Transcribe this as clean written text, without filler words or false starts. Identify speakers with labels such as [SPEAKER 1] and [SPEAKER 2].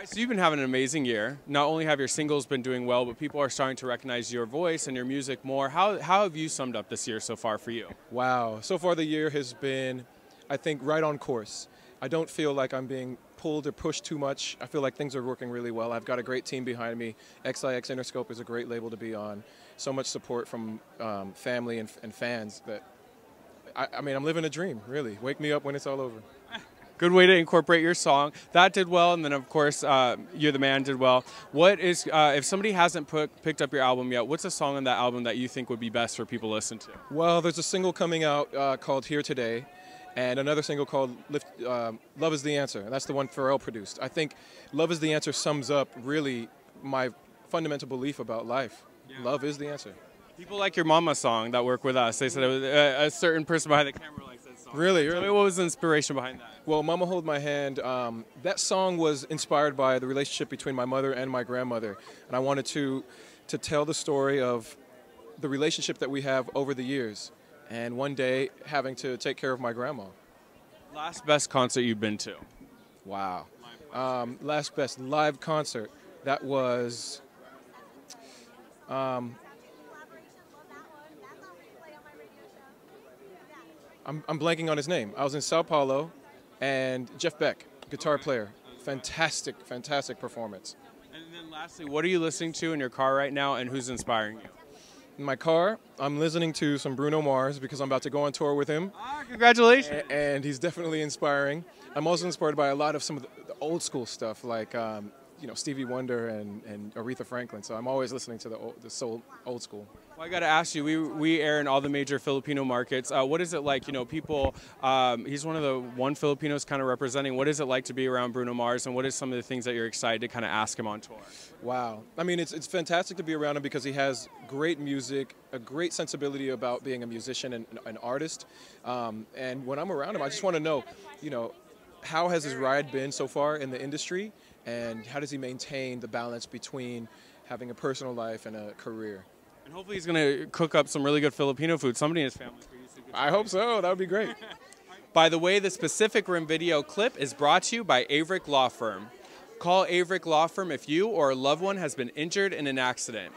[SPEAKER 1] right, so you've been having an amazing year. Not only have your singles been doing well, but people are starting to recognize your voice and your music more. How have you summed up this year so far for you?
[SPEAKER 2] Wow. So far the year has been, I think, right on course. I don't feel like I'm being pulled or pushed too much. I feel like things are working really well. I've got a great team behind me. XIX Interscope is a great label to be on. So much support from family and fans that, I mean, I'm living a dream, really. Wake me up when it's all over.
[SPEAKER 1] Good way to incorporate your song. That did well, and then of course, You're the Man did well. What is, if somebody hasn't picked up your album yet, what's a song on that album that you think would be best for people to listen to?
[SPEAKER 2] Well, there's a single coming out called Here Today, and another single called Love is the Answer, and that's the one Pharrell produced. I think Love is the Answer sums up really my fundamental belief about life. Yeah. Love is the answer.
[SPEAKER 1] People like your Mama song that work with us. They said it was a certain person behind the camera likes that song.
[SPEAKER 2] Really?
[SPEAKER 1] Tell me what was the inspiration behind that?
[SPEAKER 2] Well, Mama Hold My Hand, that song was inspired by the relationship between my mother and my grandmother. And I wanted to tell the story of the relationship that we have over the years. And one day, having to take care of my grandma.
[SPEAKER 1] Last best concert you've been to?
[SPEAKER 2] Wow. Last best live concert. That was... I'm blanking on his name. I was in Sao Paulo, and Jeff Beck, guitar player. Fantastic, fantastic performance.
[SPEAKER 1] And then lastly, what are you listening to in your car right now, and who's inspiring you?
[SPEAKER 2] In my car, I'm listening to some Bruno Mars because I'm about to go on tour with him.
[SPEAKER 1] Ah, congratulations.
[SPEAKER 2] And he's definitely inspiring. I'm also inspired by a lot of some of the old school stuff, like Stevie Wonder and Aretha Franklin. So I'm always listening to the soul old school.
[SPEAKER 1] Well, I got to ask you, we air in all the major Filipino markets. What is it like, people, he's one of the one Filipinos kind of representing. What is it like to be around Bruno Mars, and what is some of the things that you're excited to kind of ask him on tour?
[SPEAKER 2] Wow. I mean, it's fantastic to be around him because he has great music, a great sensibility about being a musician and an artist. And when I'm around him, I just want to know, how has his ride been so far in the industry, and how does he maintain the balance between having a personal life and a career?
[SPEAKER 1] And hopefully he's going to cook up some really good Filipino food. Somebody in his family for you.
[SPEAKER 2] I hope so. That would be great.
[SPEAKER 1] By the way, this Pacific Rim video clip is brought to you by Averick Law Firm. Call Averick Law Firm if you or a loved one has been injured in an accident.